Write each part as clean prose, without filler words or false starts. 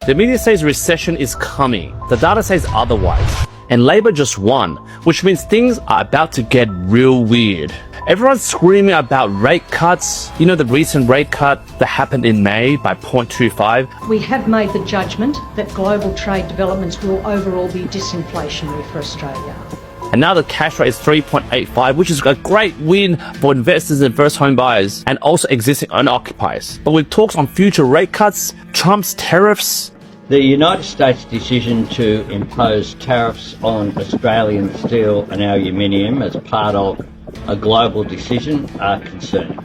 The media says recession is coming. The data says otherwise. And Labour just won, which means things are about to get real weird. Everyone's screaming about rate cuts. You know, the recent rate cut that happened in May by 0.25. We have made the judgment that global trade developments will overall be disinflationary for Australia. And now the cash rate is 3.85, which is a great win for investors and first home buyers and also existing owner-occupiers. But with talks on future rate cuts, Trump's tariffs, the United States decision to impose tariffs on Australian steel and aluminium as part of a global decision are concerning.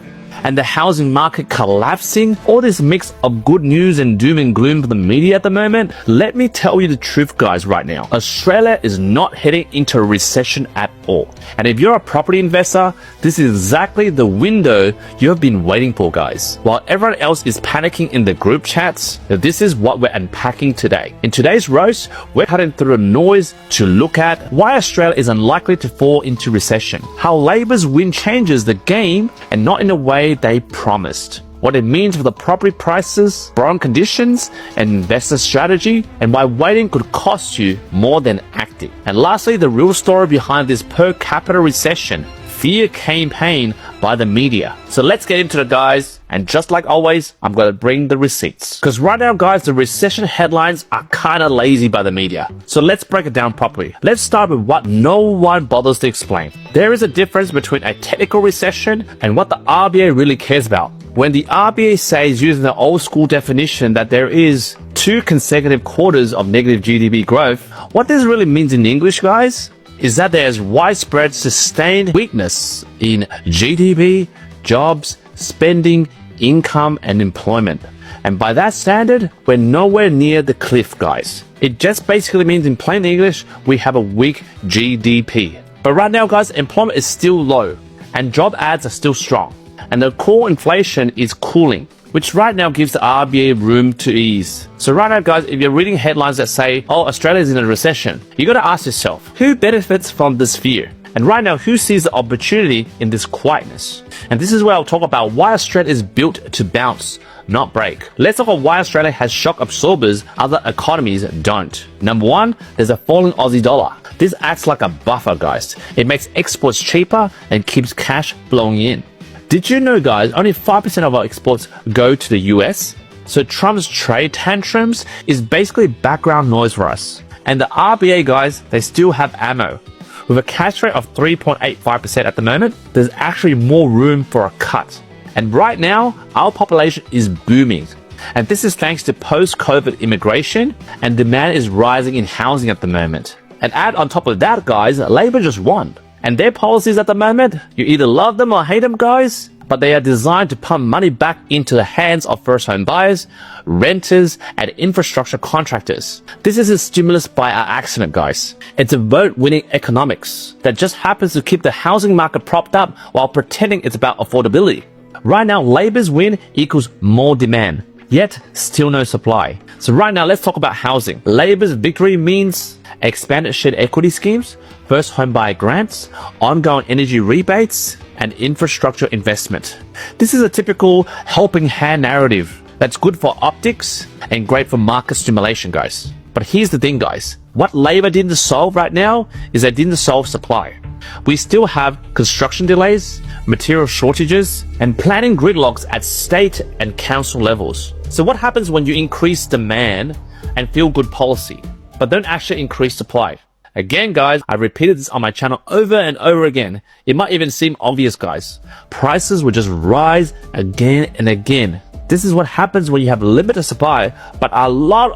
and the housing market collapsing, all this mix of good news and doom and gloom for the media at the moment, let me tell you the truth, guys, right now. Australia is not heading into a recession at all. And if you're a property investor, this is exactly the window you have been waiting for, guys. While everyone else is panicking in the group chats, this is what we're unpacking today. In today's roast, we're cutting through the noise to look at why Australia is unlikely to fall into recession, how Labor's win changes the game and not in a way they promised, what it means for the property prices, borrowing conditions, and investor strategy, and why waiting could cost you more than acting. And lastly, the real story behind this per capita recession fear campaign by the media. So let's get into it, guys. And just like always, I'm going to bring the receipts. Because right now, guys, the recession headlines are kind of lazy by the media. So let's break it down properly. Let's start with what no one bothers to explain. There is a difference between a technical recession and what the RBA really cares about. When the RBA says, using the old school definition, that there is 2 consecutive quarters of negative GDP growth, what this really means in English, guys, is that there's widespread sustained weakness in GDP, jobs, spending, income, and employment. And by that standard, we're nowhere near the cliff, guys. It just basically means, in plain English, we have a weak GDP. But right now, guys, employment is still low, and job ads are still strong. And the core inflation is cooling, which right now gives the RBA room to ease. So right now, guys, if you're reading headlines that say, oh, Australia is in a recession, you got to ask yourself, who benefits from this fear? And right now, who sees the opportunity in this quietness? And this is where I'll talk about why Australia is built to bounce, not break. Let's talk about why Australia has shock absorbers other economies don't. Number 1, there's a falling Aussie dollar. This acts like a buffer, guys. It makes exports cheaper and keeps cash flowing in. Did you know, guys, only 5% of our exports go to the US? So Trump's trade tantrums is basically background noise for us. And the RBA, guys, they still have ammo. With a cash rate of 3.85% at the moment, there's actually more room for a cut. And right now, our population is booming. And this is thanks to post-COVID immigration, and demand is rising in housing at the moment. And add on top of that, guys, Labor just won. And their policies at the moment, you either love them or hate them, guys, but they are designed to pump money back into the hands of first home buyers, renters, and infrastructure contractors. This is a stimulus by our accident, guys. It's a vote-winning economics that just happens to keep the housing market propped up while pretending it's about affordability. Right now, Labor's win equals more demand, yet still no supply. So right now, let's talk about housing. Labor's victory means expanded shared equity schemes, first home buyer grants, ongoing energy rebates, and infrastructure investment. This is a typical helping hand narrative that's good for optics and great for market stimulation, guys. But here's the thing, guys. What Labor didn't solve right now is they didn't solve supply. We still have construction delays, material shortages, and planning gridlocks at state and council levels. So what happens when you increase demand and feel good policy, but don't actually increase supply? Again, guys, I repeated this on my channel over and over again. It might even seem obvious, guys. Prices will just rise again and again. This is what happens when you have limited supply, but a lot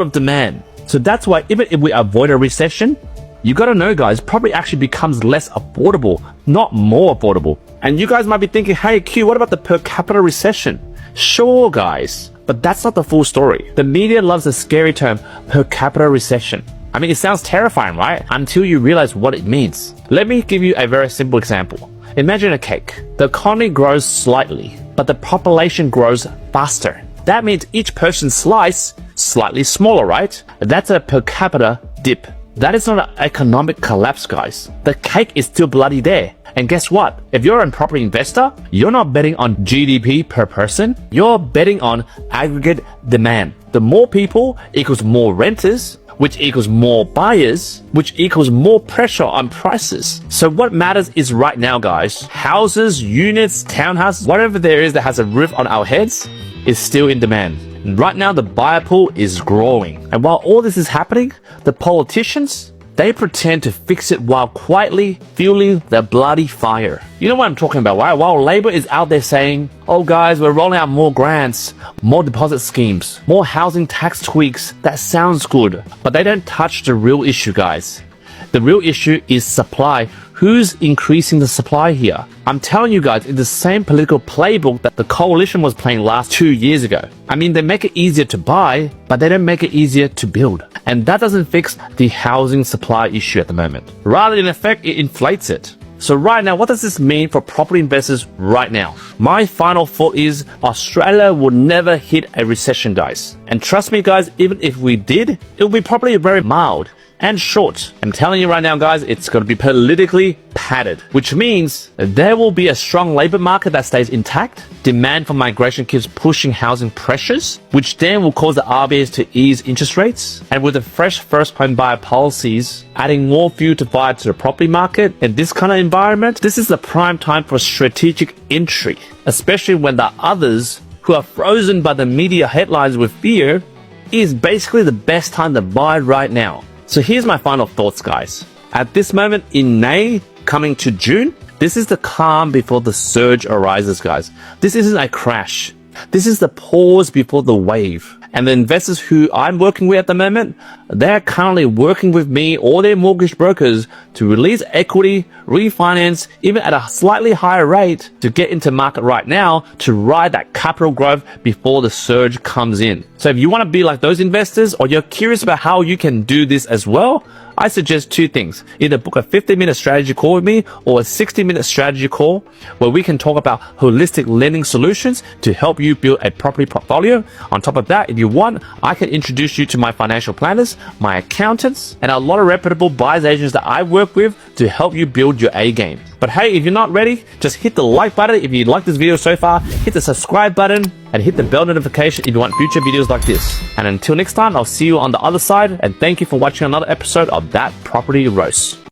of demand. So that's why even if we avoid a recession, you gotta know, guys, property actually becomes less affordable, not more affordable. And you guys might be thinking, hey Q, what about the per capita recession? Sure, guys, but that's not the full story. The media loves the scary term per capita recession. I mean, it sounds terrifying, right? Until you realize what it means. Let me give you a very simple example. Imagine a cake. The economy grows slightly, but the population grows faster. That means each person's slice slightly smaller, right? That's a per capita dip. That is not an economic collapse, guys. The cake is still bloody there. And guess what? If you're a property investor, you're not betting on GDP per person. You're betting on aggregate demand. The more people equals more renters, which equals more buyers, which equals more pressure on prices. So what matters is right now, guys, houses, units, townhouses, whatever there is that has a roof on our heads is still in demand. And right now, the buyer pool is growing. And while all this is happening, the politicians, they pretend to fix it while quietly fueling the bloody fire. You know what I'm talking about, right? While Labor is out there saying, oh guys, we're rolling out more grants, more deposit schemes, more housing tax tweaks, that sounds good. But they don't touch the real issue, guys. The real issue is supply. Who's increasing the supply here? I'm telling you guys, it's the same political playbook that the coalition was playing last 2 years ago. I mean, they make it easier to buy, but they don't make it easier to build. And that doesn't fix the housing supply issue at the moment. Rather, in effect, it inflates it. So right now, what does this mean for property investors right now? My final thought is Australia will never hit a recession, guys. And trust me, guys, even if we did, it will be probably very mild and short. I'm telling you right now, guys, it's going to be politically padded, which means there will be a strong labor market that stays intact. Demand for migration keeps pushing housing pressures, which then will cause the RBAs to ease interest rates. And with the fresh first home buyer policies adding more fuel to fire to the property market in this kind of environment, this is the prime time for strategic entry, especially when the others who are frozen by the media headlines with fear is basically the best time to buy right now. So here's my final thoughts, guys. At this moment in May, coming to June, this is the calm before the surge arises, guys. This isn't a crash. This is the pause before the wave. And the investors who I'm working with at the moment, they're currently working with me or their mortgage brokers to release equity, refinance, even at a slightly higher rate to get into market right now to ride that capital growth before the surge comes in. So if you want to be like those investors or you're curious about how you can do this as well, I suggest two things. Either book a 15-minute strategy call with me or a 60-minute strategy call where we can talk about holistic lending solutions to help you build a property portfolio. On top of that, if you want, I can introduce you to my financial planners, my accountants, and a lot of reputable buyers agents that I work with to help you build your A game. But hey, if you're not ready, just hit the like button if you like this video so far, hit the subscribe button, and hit the bell notification if you want future videos like this. And until next time, I'll see you on the other side, and thank you for watching another episode of That Property Roast.